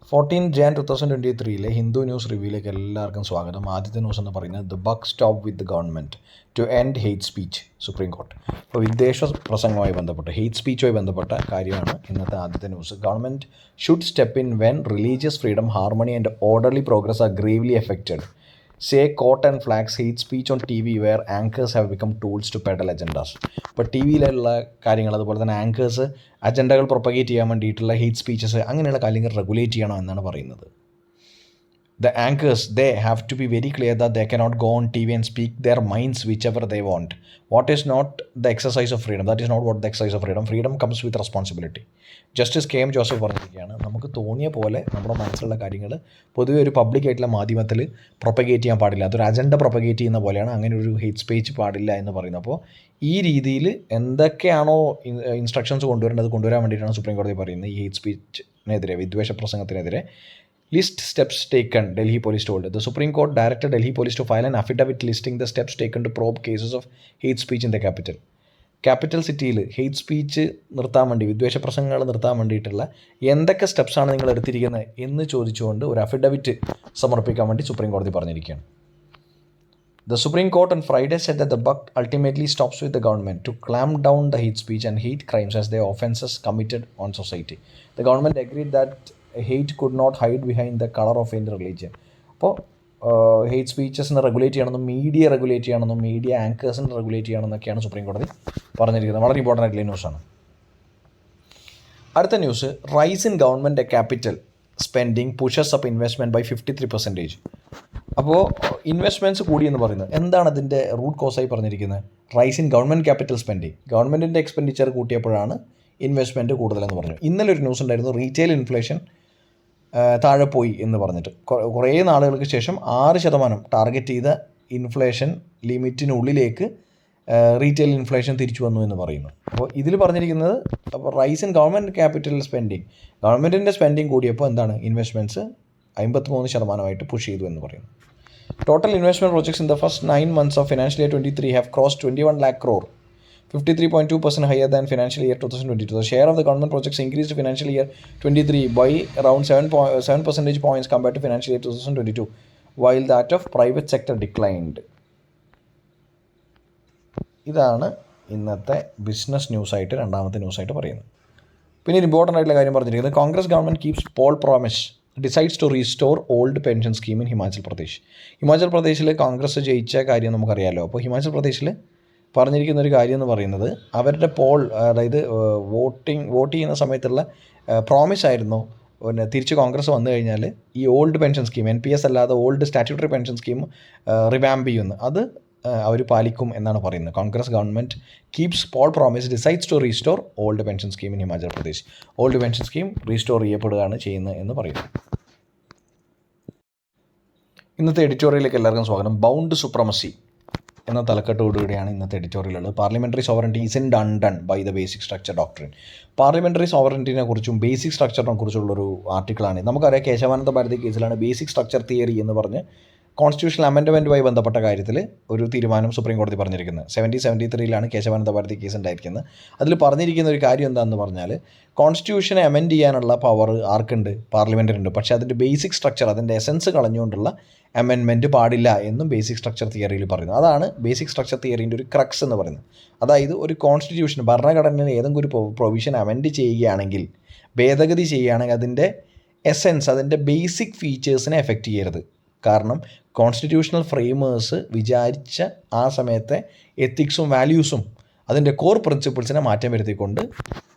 14 Jan 2023 Hindu news റിവ്യൂയിലേക്ക് എല്ലാവർക്കും സ്വാഗതം. ആദ്യത്തെ ന്യൂസ് എന്ന് പറയുന്നത് the buck stop with the government to end hate speech Supreme Court. അപ്പോൾ വിദ്വേഷ പ്രസംഗവുമായി ബന്ധപ്പെട്ട് ഹെയ്റ്റ് സ്പീച്ചുമായി ബന്ധപ്പെട്ട കാര്യമാണ് ഇന്നത്തെ ആദ്യത്തെ news. Government should step in when religious freedom, harmony and orderly progress are gravely affected. Say court and flags hate speech on TV where anchors have become tools to peddle agendas. ഇപ്പോൾ T വിയിലുള്ള കാര്യങ്ങൾ, അതുപോലെ തന്നെ anchors അജണ്ടകൾ propagate ചെയ്യാൻ വേണ്ടിയിട്ടുള്ള hate speeches അങ്ങനെയുള്ള കാര്യങ്ങൾ regulate ചെയ്യണം എന്നാണ് പറയുന്നത്. The anchors, they have to be very clear that they cannot go on TV and speak their minds whichever they want. What is not the exercise of freedom? That is not what the exercise of freedom. Freedom comes with responsibility. Justice K M Joseph പറഞ്ഞിരിക്കുകയാണ്, നമുക്ക് തോന്നിയ പോലെ നമ്മുടെ മനസ്സിലുള്ള കാര്യങ്ങൾ പൊതുവെ ഒരു public ആയിട്ടുള്ള മാധ്യമത്തിൽ പ്രൊപ്പഗേറ്റ് ചെയ്യാൻ പാടില്ല. അതൊരു അജണ്ട പ്രൊപ്പഗേറ്റ് ചെയ്യുന്ന പോലെയാണ്. അങ്ങനെ ഒരു ഹെയ്റ്റ് സ്പീച്ച് പാടില്ല എന്ന് പറയുന്നത്. അപ്പോൾ ഈ രീതിയിൽ എന്തൊക്കെയാണോ ഇൻസ്ട്രക്ഷൻസ് കൊണ്ടുവരാൻ വേണ്ടിയിട്ടാണ് സുപ്രീം കോടതി പറയുന്നത് ഈ ഹെയ്റ്റ് സ്പീച്ചിനെതിരെ, വിദ്വേഷ പ്രസംഗത്തിനെതിരെ. List steps taken, Delhi police told. The Supreme Court directed Delhi police to file an affidavit listing the steps taken to probe cases of hate speech in the capital. Capital സിറ്റിയിൽ hate speech നിർത്താൻ വേണ്ടി, വിദ്വേഷ പ്രസംഗങ്ങൾ നിർത്താൻ വേണ്ടിയിട്ടുള്ള എന്തൊക്കെ സ്റ്റെപ്സാണ് നിങ്ങൾ എടുത്തിരിക്കുന്നത് എന്ന് ചോദിച്ചുകൊണ്ട് ഒരു അഫിഡവിറ്റ് സമർപ്പിക്കാൻ വേണ്ടി സുപ്രീം കോടതി പറഞ്ഞിരിക്കുകയാണ്. The Supreme Court on Friday said that the buck ultimately stops with the government to clamp down the hate speech and hate crimes as they offences committed on society. The government agreed that hate could not hide behind the color of any religion. അപ്പോൾ hate സ്പീച്ചസിനെ regulate ചെയ്യണമെന്നും media regulate ചെയ്യണമെന്നും media ആങ്കേഴ്സിനെ regulate ചെയ്യണമെന്നൊക്കെയാണ് supreme കോടതി പറഞ്ഞിരിക്കുന്നത്. വളരെ important ആയിട്ടുള്ള ന്യൂസാണ്. അടുത്ത news, rise in government capital spending pushes up investment by 53%. അപ്പോൾ ഇൻവെസ്റ്റ്മെൻറ്റ്സ് കൂടിയെന്ന് പറയുന്നത് എന്താണ് അതിൻ്റെ റൂട്ട് കോസായി പറഞ്ഞിരിക്കുന്നത്? Rice in government capital spending, ഗവൺമെൻറ്റിൻ്റെ എക്സ്പെൻഡിച്ചർ കൂട്ടിയപ്പോഴാണ് ഇൻവെസ്റ്റ്മെൻറ്റ് കൂടുതലെന്ന് പറഞ്ഞു. ഇന്നലെ ഒരു ന്യൂസ് ഉണ്ടായിരുന്നു, റീറ്റെയിൽ ഇൻഫ്ലേഷൻ താഴെ പോയി എന്ന് പറഞ്ഞിട്ട്. കുറേ നാളുകൾക്ക് ശേഷം 6% ടാർഗറ്റ് ചെയ്ത ഇൻഫ്ലേഷൻ ലിമിറ്റിനുള്ളിലേക്ക് റീറ്റെയിൽ ഇൻഫ്ലേഷൻ തിരിച്ചു വന്നു എന്ന് പറയുന്നു. അപ്പോൾ ഇതിൽ പറഞ്ഞിരിക്കുന്നത് rice in government capital spending, ഗവൺമെൻറ്റിൻ്റെ സ്പെൻഡിങ് കൂടിയപ്പോൾ എന്താണ് ഇൻവെസ്റ്റ്മെൻറ്റ്സ് 53% പുഷ് ചെയ്തു എന്ന് പറയുന്നു. Total investment projects in the first 9 months of financial year 23 have crossed 21 lakh crore, 53.2% higher than financial year 2022. The share of the government projects increased financial year 23 by around 7 percentage points compared to financial year 2022, while that of private sector declined. ഇതാണ് ഇന്നത്തെ business ന്യൂസായിട്ട് രണ്ടാമത്തെ ന്യൂസായിട്ട് പറയുന്നത്. പിന്നെ ഒരു important ആയിട്ടുള്ള കാര്യം പറഞ്ഞിരിക്കുന്നത്, Congress government keeps poll promise decides to restore old pension scheme in Himachal Pradesh. Himachal പ്രദേശിൽ കോൺഗ്രസ് ജയിച്ച കാര്യം നമുക്കറിയാമല്ലോ. അപ്പോൾ ഹിമാചൽ പ്രദേശിൽ പറഞ്ഞിരിക്കുന്ന ഒരു കാര്യം എന്ന് പറയുന്നത് അവരുടെ പോൾ, അതായത് വോട്ട് ചെയ്യുന്ന സമയത്തുള്ള പ്രോമിസ് ആയിരുന്നു, പിന്നെ തിരിച്ച് കോൺഗ്രസ് വന്നു കഴിഞ്ഞാൽ ഈ ഓൾഡ് പെൻഷൻ സ്കീം, NPS അല്ലാതെ old statutory pension scheme revamp ചെയ്യുന്നു, അത് അവർ പാലിക്കും എന്നാണ് പറയുന്നത്. Congress government keeps poll promise decides to restore old pension scheme in Himachal Pradesh. Old pension scheme restore ചെയ്യപ്പെടുകയാണ് ചെയ്യുന്നത് എന്ന് പറയുന്നു. ഇന്നത്തെ എഡിറ്റോറിയലിലേക്ക് എല്ലാവർക്കും സ്വാഗതം. ബൗണ്ട് സുപ്രമസി എന്ന തലക്കെട്ടോടുകൂടിയാണ് ഇന്നത്തെ എഡിറ്റോറിയലുള്ളത്. Parliamentary sovereignty isn't undone by the basic structure doctrine. Parliamentary സോവറൻറ്റിനെ കുറിച്ചും ബേസിക് സ്ട്രക്ചറിനെ കുറിച്ചുള്ളൊരു ആർട്ടിക്കിളാണ്. നമുക്കറിയാം, കേശവാനന്ദ ഭാരതി കേസിലാണ് ബേസിക് സ്ട്രക്ചർ തിയറി എന്ന് പറഞ്ഞ് കോൺസ്റ്റിറ്റ്യൂഷണൽ അമെൻഡ്മെൻറ്റുമായി ബന്ധപ്പെട്ട കാര്യത്തിൽ ഒരു തീരുമാനം സുപ്രീം കോടതി പറഞ്ഞിരിക്കുന്നത്. 73 കേശവാനന്ദ ഭാരതി കേസ് ഉണ്ടായിരിക്കുന്നത്. അതിൽ പറഞ്ഞിരിക്കുന്ന ഒരു കാര്യം എന്താണെന്ന് പറഞ്ഞാൽ, കോൺസ്റ്റിറ്റ്യൂഷനെ അമെൻഡ് ചെയ്യാനുള്ള പവർ ആർക്കുണ്ട്? പാർലമെൻറ്റിനുണ്ട്. പക്ഷേ അതിൻ്റെ ബേസിക് സ്ട്രക്ചർ, അതിൻ്റെ എസൻസ് കളഞ്ഞുകൊണ്ടുള്ള അമെൻമെൻറ്റ് പാടില്ല എന്നും ബേസിക് സ്ട്രക്ചർ തിയറിയിൽ പറയുന്നു. അതാണ് ബേസിക് സ്ട്രക്ചർ തിയറിൻ്റെ ഒരു ക്രക്സ് എന്ന് പറയുന്നത്. അതായത് ഒരു കോൺസ്റ്റിറ്റ്യൂഷൻ, ഭരണഘടനയിൽ ഏതെങ്കിലും ഒരു പ്രൊവിഷൻ അമെൻഡ് ചെയ്യുകയാണെങ്കിൽ, ഭേദഗതി ചെയ്യുകയാണെങ്കിൽ അതിൻ്റെ എസൻസ്, അതിൻ്റെ ബേസിക് ഫീച്ചേഴ്സിനെ എഫക്റ്റ് ചെയ്യരുത്. കാരണം കോൺസ്റ്റിറ്റ്യൂഷണൽ ഫ്രെയിമേഴ്സ് വിചാരിച്ച ആ സമയത്തെ എത്തിക്സും വാല്യൂസും അതിൻ്റെ കോർ പ്രിൻസിപ്പിൾസിനെ മാറ്റം വരുത്തിക്കൊണ്ട്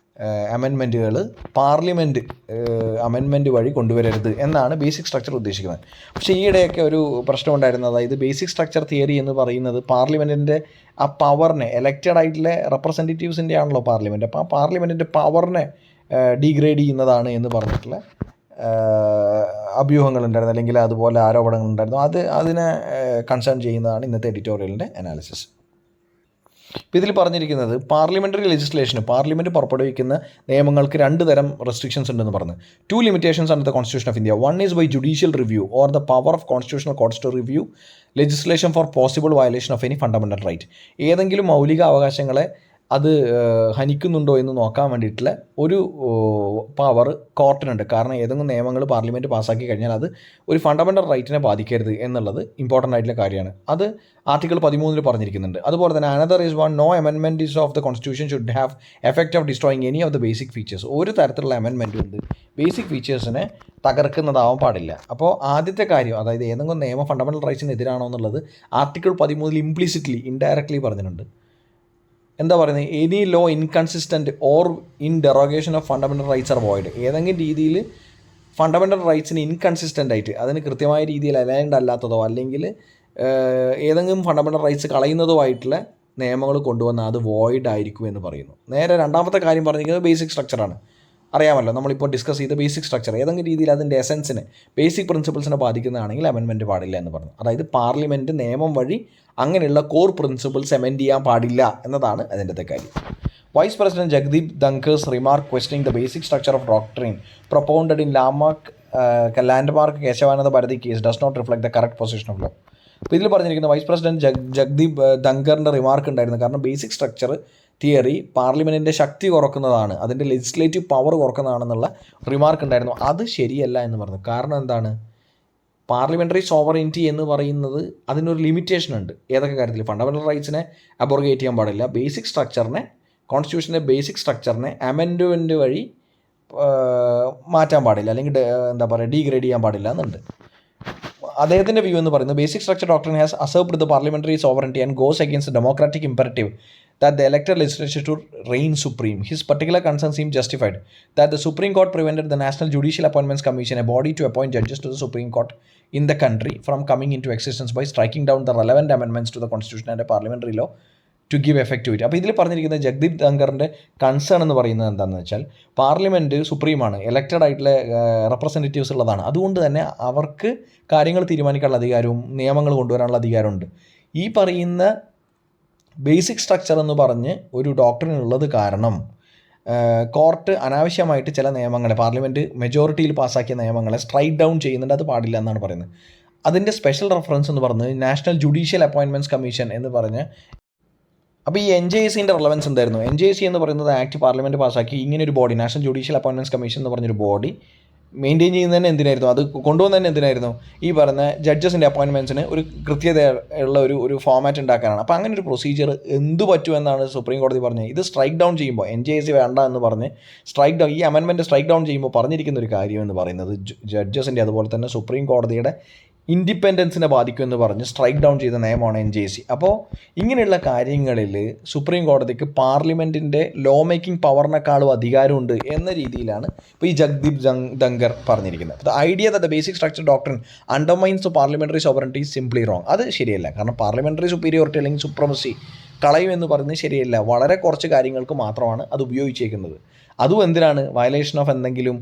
അമെൻമെൻറ്റുകൾ പാർലമെൻറ്റ് അമെൻമെൻറ്റ് വഴി കൊണ്ടുവരരുത് എന്നാണ് ബേസിക് സ്ട്രക്ചർ ഉദ്ദേശിക്കുന്നത്. പക്ഷേ ഈയിടെയൊക്കെ ഒരു പ്രശ്നം ഉണ്ടായിരുന്നത്, അതായത് ബേസിക് സ്ട്രക്ചർ തിയറി എന്ന് പറയുന്നത് പാർലമെൻറ്റിൻ്റെ ആ പവറിനെ, എലക്റ്റഡ് ആയിട്ടുള്ള റെപ്രസെൻറ്റേറ്റീവ്സിൻ്റെ ആണല്ലോ പാർലമെൻറ്റ്, അപ്പോൾ ആ പാർലമെൻറ്റിൻ്റെ പവറിനെ ഡീഗ്രേഡ് ചെയ്യുന്നതാണ് എന്ന് പറഞ്ഞിട്ടുള്ള അഭ്യൂഹങ്ങളുണ്ടായിരുന്നു, അല്ലെങ്കിൽ അതുപോലെ ആരോപണങ്ങളുണ്ടായിരുന്നു. അതിനെ കൺസേൺ ചെയ്യുന്നതാണ് ഇന്നത്തെ എഡിറ്റോറിയലിൻ്റെ അനാലിസിസ്. ഇപ്പോൾ ഇതിൽ പറഞ്ഞിരിക്കുന്നത് പാർലമെൻ്ററി ലെജിസ്ലേഷന്, പാർലമെൻറ്റ് പുറപ്പെടുവിക്കുന്ന നിയമങ്ങൾക്ക് 2 തരം റെസ്ട്രിക്ഷൻസ് ഉണ്ടെന്ന് പറഞ്ഞു. 2 limitations under the Constitution of India. One is by judicial review or the power of constitutional courts to review legislation for possible violation of any fundamental right. ഏതെങ്കിലും മൗലിക അവകാശങ്ങളെ അത് ഹനിക്കുന്നുണ്ടോ എന്ന് നോക്കാൻ വേണ്ടിയിട്ടുള്ള ഒരു പവർ കോർട്ടിനുണ്ട്. കാരണം ഏതെങ്കിലും നിയമങ്ങൾ പാർലമെൻറ്റ് പാസ്സാക്കി കഴിഞ്ഞാൽ അത് ഒരു ഫണ്ടമെൻ്റൽ റൈറ്റിനെ ബാധിക്കരുത് എന്നുള്ളത് ഇമ്പോർട്ടൻ്റ് ആയിട്ടുള്ള കാര്യമാണ്. അത് ആർട്ടിക്കിൾ 13 പറഞ്ഞിരിക്കുന്നുണ്ട്. അതുപോലെ തന്നെ another is one, no amendment is of the constitution should have effect of destroying any of the basic features. ഒരു തരത്തിലുള്ള അമെൻമെൻറ്റും ഉണ്ട് ബേസിക് ഫീച്ചേഴ്സിനെ തകർക്കുന്നതാവാൻ പാടില്ല. അപ്പോൾ ആദ്യത്തെ കാര്യം, അതായത് ഏതെങ്കിലും നിയമം ഫണ്ടമെൻ്റൽ റൈറ്റ്സിന് എതിരാണോ എന്നുള്ളത് ആർട്ടിക്കിൾ 13 ഇംപ്ലിസിറ്റ്ലി ഇൻഡയറക്ട്ലി പറഞ്ഞിട്ടുണ്ട്. എന്താ പറയുന്നത്, any law inconsistent or in derogation of fundamental rights are void. ഏതെങ്കിലും രീതിയിൽ ഫണ്ടമെൻ്റൽ റൈറ്റ്സിന് ഇൻകൺസിസ്റ്റൻ്റ് ആയിട്ട് അതിന് കൃത്യമായ രീതിയിൽ അലൈൻഡ് അല്ലാത്തതോ അല്ലെങ്കിൽ ഏതെങ്കിലും ഫണ്ടമെൻ്റൽ റൈറ്റ്സ് കളയുന്നതോ ആയിട്ടുള്ള നിയമങ്ങൾ കൊണ്ടുവന്നാൽ അത് വോയിഡ് ആയിരിക്കും എന്ന് പറയുന്നു. നേരെ രണ്ടാമത്തെ കാര്യം പറഞ്ഞിരിക്കുന്നത് ബേസിക് സ്ട്രക്ചറാണ്. അറിയാമല്ലോ, നമ്മളിപ്പോൾ ഡിസ്കസ് ചെയ്ത ബേസിക് സ്ട്രക്ചർ ഏതെങ്കിലും രീതിയിൽ അതിൻ്റെ എസൻസിനെ, ബേസിക് പ്രിൻസിപ്പിൾസിനെ ബാധിക്കുന്നതാണെങ്കിൽ അമെൻമെൻറ്റ് പാടില്ല എന്ന് പറഞ്ഞു. അതായത് പാർലമെൻറ്റ് നിയമം വഴി അങ്ങനെയുള്ള കോർ പ്രിൻസിപ്പിൾസ് അമെൻഡ് ചെയ്യാൻ പാടില്ല എന്നതാണ് അതിൻ്റെ കാര്യം. Vice president Jagdeep Dhankhar's remark questioning the basic structure of doctrine propounded in landmark Kesavananda Bharati case does not reflect the correct position of law. അപ്പോൾ ഇതിൽ പറഞ്ഞിരിക്കുന്ന വൈസ് പ്രസിഡന്റ് ജഗദീപ് ധങ്കറിൻ്റെ റിമാർക്ക് ഉണ്ടായിരുന്നു. കാരണം ബേസിക് സ്ട്രക്ചർ തിയറി പാർലമെൻറ്റിൻ്റെ ശക്തി കുറക്കുന്നതാണ്, അതിൻ്റെ ലെജിസ്ലേറ്റീവ് പവർ കുറക്കുന്നതാണെന്നുള്ള റിമാർക്ക് ഉണ്ടായിരുന്നു. അത് ശരിയല്ല എന്ന് പറഞ്ഞു. കാരണം എന്താണ്, പാർലമെൻ്ററി സോവറിനിറ്റി എന്ന് പറയുന്നത് അതിനൊരു ലിമിറ്റേഷൻ ഉണ്ട്. ഏതൊക്കെ കാര്യത്തിൽ? ഫണ്ടമെൻ്റൽ റൈറ്റ്സിനെ അബോർഗേറ്റ് ചെയ്യാൻ പാടില്ല, ബേസിക് സ്ട്രക്ചറിനെ, കോൺസ്റ്റിറ്റ്യൂഷൻ്റെ ബേസിക് സ്ട്രക്ചറിനെ അമെൻഡ്മെൻറ്റ് വഴി മാറ്റാൻ പാടില്ല, അല്ലെങ്കിൽ എന്താ പറയുക, ഡീഗ്രേഡ് ചെയ്യാൻ പാടില്ല എന്നുണ്ട്. അദ്ദേഹത്തിൻ്റെ വ്യൂ എന്ന് പറയുന്നത് basic structure doctrine has usurped the parliamentary sovereignty and goes against the democratic imperative that the elected legislature should reign supreme. His particular concern seemed justified that the Supreme Court prevented the National Judicial Appointments Commission, a body to appoint judges to the Supreme Court in the country, from coming into existence by striking down the relevant amendments to the Constitution and a parliamentary law to give effect to it. അപ്പോൾ ഇതിൽ പറഞ്ഞിരിക്കുന്ന Jagdeep ധങ്കറിൻ്റെ concern എന്ന് പറയുന്നത് എന്താണെന്ന് വെച്ചാൽ, parliament സുപ്രീമാണ്, elected ആയിട്ടുള്ള representatives ഉള്ളതാണ്. അതുകൊണ്ട് തന്നെ അവർക്ക് കാര്യങ്ങൾ തീരുമാനിക്കാനുള്ള അധികാരവും നിയമങ്ങൾ കൊണ്ടുവരാനുള്ള അധികാരമുണ്ട്. ഈ പറയുന്ന ബേസിക് സ്ട്രക്ചർ എന്ന് പറഞ്ഞ് ഒരു ഡോക്ടറിന് ഉള്ളത് കാരണം കോർട്ട് അനാവശ്യമായിട്ട് ചില നിയമങ്ങളെ, പാർലമെൻറ്റ് മെജോറിറ്റിയിൽ പാസ്സാക്കിയ നിയമങ്ങളെ സ്ട്രൈക്ക് ഡൗൺ ചെയ്യുന്നുണ്ട്. അത് പാടില്ല എന്നാണ് പറയുന്നത്. അതിൻ്റെ സ്പെഷ്യൽ റെഫറൻസ് എന്ന് പറയുന്നത് നാഷണൽ ജുഡീഷ്യൽ അപ്പോയിൻറ്റ്മെൻറ്റ്സ് കമ്മീഷൻ എന്ന് പറഞ്ഞ്. അപ്പോൾ ഈ NJSCൻ്റെ റെലവൻസ് എന്തായിരുന്നു? NJSC എന്ന് പറയുന്നത് ആക്ട് പാർലമെൻറ്റ് പാസ്സാക്കി ഇങ്ങനെ ഒരു ബോഡി, നാഷണൽ ജുഡീഷ്യൽ അപ്പോയിൻറ്റ്മെൻറ്റ്സ് കമ്മീഷൻ എന്ന് പറഞ്ഞൊരു ബോഡി മെയിൻറ്റെയിൻ ചെയ്യുന്നതന്നെ എന്തിനായിരുന്നു? അത് കൊണ്ടുവന്നതന്നെ എന്തിനായിരുന്നു? ഈ പറഞ്ഞ ജഡ്ജസിൻ്റെ അപ്പോയിൻറ്റ്മെൻറ്റ്സിന് ഒരു കൃത്യതയുള്ള ഒരു ഫോമാറ്റ് ഉണ്ടാക്കാനാണ്. അപ്പോൾ അങ്ങനെ ഒരു പ്രൊസീജിയർ എന്തു പറ്റുമെന്നാണ് സുപ്രീം കോടതി പറഞ്ഞത്. ഇത് സ്ട്രൈക്ക് ഡൗൺ ചെയ്യുമ്പോൾ, NJSC വേണ്ട എന്ന് പറഞ്ഞ് സ്ട്രൈക്ക് ഡൗൺ, ഈ അമെൻമെൻറ്റ് സ്ട്രൈക്ക് ഡൗൺ ചെയ്യുമ്പോൾ പറഞ്ഞിരിക്കുന്ന ഒരു കാര്യം എന്ന് പറയുന്നത് ജഡ്ജസിൻ്റെ അതുപോലെ തന്നെ സുപ്രീം കോടതിയുടെ ഇൻഡിപെൻഡൻസിനെ ബാധിക്കുമെന്ന് പറഞ്ഞ് സ്ട്രൈക്ക് ഡൗൺ ചെയ്ത നിയമമാണ് NJSC. അപ്പോൾ ഇങ്ങനെയുള്ള കാര്യങ്ങളിൽ സുപ്രീം കോടതിക്ക് പാർലമെൻറ്റിൻ്റെ ലോ മേക്കിംഗ് പവറിനേക്കാളും അധികാരമുണ്ട് എന്ന രീതിയിലാണ് ഇപ്പോൾ ഈ ജഗദീപ് ധങ്കർ പറഞ്ഞിരിക്കുന്നത്. The idea that the basic structure doctrine undermines the parliamentary sovereignty is simply wrong. അത് ശരിയല്ല. കാരണം പാർലമെൻ്ററി സുപ്പീരിയോറിറ്റി അല്ലെങ്കിൽ സുപ്രമസി കളയും എന്ന് പറയുന്നത് ശരിയല്ല. വളരെ കുറച്ച് കാര്യങ്ങൾക്ക് മാത്രമാണ് അത് ഉപയോഗിച്ചേക്കുന്നത്. അതും എന്തിനാണ്? വയലേഷൻ ഓഫ് എന്തെങ്കിലും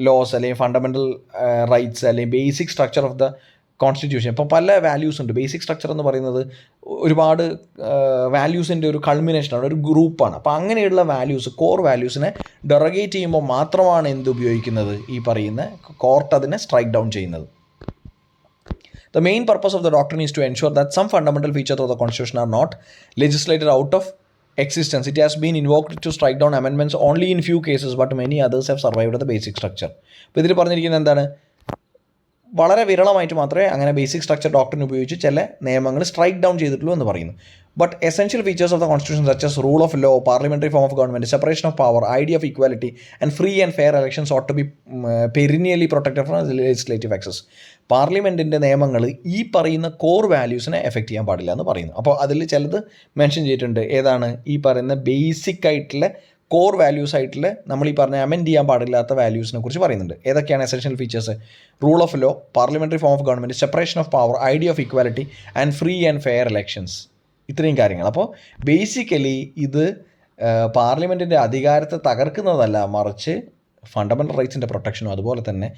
ലോസ് അല്ലെങ്കിൽ ഫണ്ടമെൻ്റൽ റൈറ്റ്സ് അല്ലെങ്കിൽ basic structure of the constitution. ഇപ്പോൾ പല വാല്യൂസ് ഉണ്ട്. ബേസിക് സ്ട്രക്ചർ എന്ന് പറയുന്നത് ഒരുപാട് വാല്യൂസിൻ്റെ ഒരു കൾമിനേഷനാണ്, ഒരു ഗ്രൂപ്പാണ്. അപ്പോൾ അങ്ങനെയുള്ള വാല്യൂസ്, കോർ വാല്യൂസിനെ ഡെറഗേറ്റ് ചെയ്യുമ്പോൾ മാത്രമാണ് എന്ത് ഉപയോഗിക്കുന്നത്? ഈ പറയുന്ന കോർട്ട് അതിനെ സ്ട്രൈക്ക് ഡൗൺ ചെയ്യുന്നത്. The main purpose of the doctrine is to ensure that some fundamental features of the Constitution are not legislated out of existence. It has been invoked to strike down amendments only in few cases, but many others have survived the basic structure. അപ്പോൾ ഇതിൽ പറഞ്ഞിരിക്കുന്നത് എന്താണ്? വളരെ വിരളമായിട്ട് മാത്രമേ അങ്ങനെ basic structure doctrine ഉപയോഗിച്ച് ചില നിയമങ്ങൾ സ്ട്രൈക്ക് ഡൗൺ ചെയ്തിട്ടുള്ളൂ എന്ന് പറയുന്നു. But essential features of the constitution such as rule of law, parliamentary form of government, separation of power, idea of equality and free and fair elections ought to be perennially protected from legislative access. പാർലമെൻറ്റിൻ്റെ നിയമങ്ങൾ ഈ പറയുന്ന core വാല്യൂസിനെ effect ചെയ്യാൻ പാടില്ല എന്ന് പറയുന്നു. അപ്പോൾ അതിൽ ചിലത് മെൻഷൻ ചെയ്തിട്ടുണ്ട്. ഏതാണ്? ഈ പറയുന്ന ബേസിക് ആയിട്ടുള്ള കോർ വാല്യൂസ് ആയിട്ടുള്ള നമ്മൾ ഈ പറഞ്ഞ അമെൻഡ് ചെയ്യാൻ പാടില്ലാത്ത വാല്യൂസിനെ കുറിച്ച് പറയുന്നുണ്ട്. ഏതൊക്കെയാണ് essential features? Rule of law, parliamentary form of government, separation of power, idea of equality and free and fair elections. ഇത്രയും കാര്യങ്ങൾ. അപ്പോൾ ബേസിക്കലി ഇത് പാർലമെൻറ്റിൻ്റെ അധികാരത്തെ തകർക്കുന്നതല്ല, മറിച്ച് ഫണ്ടമെൻ്റൽ റൈറ്റ്സിൻ്റെ പ്രൊട്ടക്ഷനും അതുപോലെ തന്നെ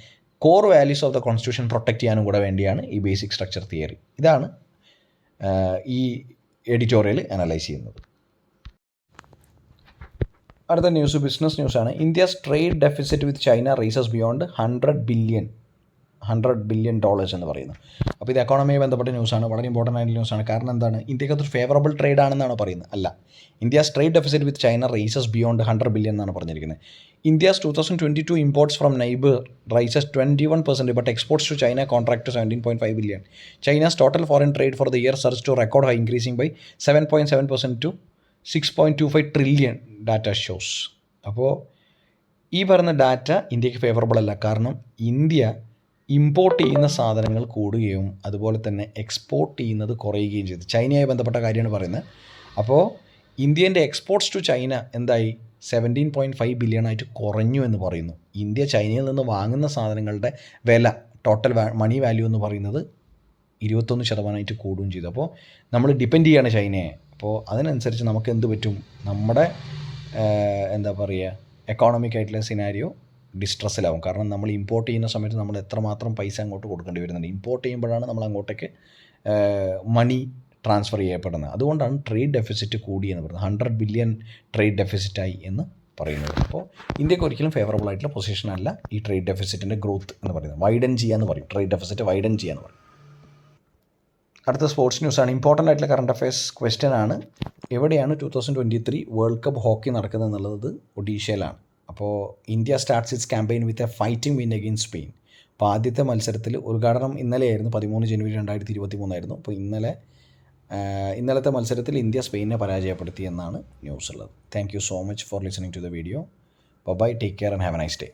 core values of the constitution protect ചെയ്യാനും കൂടെ വേണ്ടിയാണ് ഈ ബേസിക് സ്ട്രക്ചർ തിയറി. ഇതാണ് ഈ എഡിറ്റോറിയൽ അനലൈസ് ചെയ്യുന്നത്. അടുത്ത ന്യൂസ് ബിസിനസ് ന്യൂസാണ്. India's trade deficit with China races beyond 100 $100 billion എന്ന് പറയുന്നു. അപ്പോൾ ഇത് എക്കോണമിയുമായി ബന്ധപ്പെട്ട ന്യൂസാണ്, വളരെ ഇമ്പോർട്ടൻ്റ് ആയിട്ടുള്ള ന്യൂസാണ്. കാരണം എന്താണ്, ഇന്ത്യക്ക് അതൊരു ഫേവറബിൾ ട്രേഡ് ആണെന്നാണ് പറയുന്നത്. അല്ല, India's trade deficit with China rises beyond 100 billion എന്നാണ് പറഞ്ഞിരിക്കുന്നത്. India's 2022 imports from neighbour rises 21%, but exports to China contract to 17.5 billion. China's total foreign trade for the year surge to record high, increasing by 7.7% to 6.25 trillion, data shows. അപ്പോൾ ഈ പറയുന്ന data ഇന്ത്യക്ക് favourable അല്ല. കാരണം India import ചെയ്യുന്ന സാധനങ്ങൾ കൂടുകയും അതുപോലെ തന്നെ എക്സ്പോർട്ട് ചെയ്യുന്നത് കുറയുകയും ചെയ്തു. ചൈനയുമായി ബന്ധപ്പെട്ട കാര്യമാണ് പറയുന്നത്. അപ്പോൾ ഇന്ത്യൻ്റെ എക്സ്പോർട്ട്സ് ടു ചൈന എന്തായി, 17.5 billion ആയിട്ട് കുറഞ്ഞു എന്ന് പറയുന്നു. ഇന്ത്യ ചൈനയിൽ നിന്ന് വാങ്ങുന്ന സാധനങ്ങളുടെ വില, ടോട്ടൽ മണി വാല്യൂ എന്ന് പറയുന്നത് 21% കൂടുകയും ചെയ്തു. അപ്പോൾ നമ്മൾ ഡിപ്പെൻഡ് ചെയ്യുകയാണ് ചൈനയെ. അപ്പോൾ അതിനനുസരിച്ച് നമുക്ക് എന്ത് പറ്റും, നമ്മുടെ എന്താ പറയുക, എക്കോണമിക് ആയിട്ടുള്ള സിനാരിയോ ഡിസ്ട്രസ്സിലാവും. കാരണം നമ്മൾ ഇമ്പോർട്ട് ചെയ്യുന്ന സമയത്ത് നമ്മൾ എത്രമാത്രം പൈസ അങ്ങോട്ട് കൊടുക്കേണ്ടി വരുന്നുണ്ട്. ഇമ്പോർട്ട് ചെയ്യുമ്പോഴാണ് നമ്മൾ അങ്ങോട്ടേക്ക് മണി ട്രാൻസ്ഫർ ചെയ്യപ്പെടുന്നത്. അതുകൊണ്ടാണ് ട്രേഡ് ഡെഫിസിറ്റ് കൂടി എന്ന് പറയുന്നത്. 100 billion ട്രേഡ് ഡെഫിസിറ്റായി എന്ന് പറയുന്നത്. അപ്പോൾ ഇന്ത്യക്ക് ഒരിക്കലും ഫേവറബിൾ ആയിട്ടുള്ള പൊസിഷൻ അല്ല ഈ ട്രേഡ് ഡെഫിസിറ്റിൻ്റെ ഗ്രോത്ത് എന്ന് പറയുന്നത്. വൈഡൻ ചെയ്യാന്ന് പറയും, ട്രേഡ് ഡെഫിസിറ്റ് വൈഡൻ ചെയ്യാന്ന് പറയും. അടുത്ത സ്പോർട്സ് ന്യൂസാണ്. ഇമ്പോർട്ടൻ്റ് ആയിട്ടുള്ള കറണ്ട് അഫയേഴ്സ് ക്വസ്റ്റ്യൻ ആണ്. എവിടെയാണ് 2023 വേൾഡ് കപ്പ് ഹോക്കി നടക്കുന്നത് എന്നുള്ളത് ഒഡീഷയിലാണ്. അപ്പോൾ India starts it's campaign with a fighting win against Spain. അപ്പോൾ ആദ്യത്തെ മത്സരത്തിൽ ഉദ്ഘാടനം ഇന്നലെയായിരുന്നു, 13 January 2023 ആയിരുന്നു. അപ്പോൾ ഇന്നലത്തെ മത്സരത്തിൽ ഇന്ത്യ സ്പെയിനെ പരാജയപ്പെടുത്തി എന്നാണ് ന്യൂസ് ഉള്ളത്. Thank you so much for listening to the video. Bye, take care and have a nice day.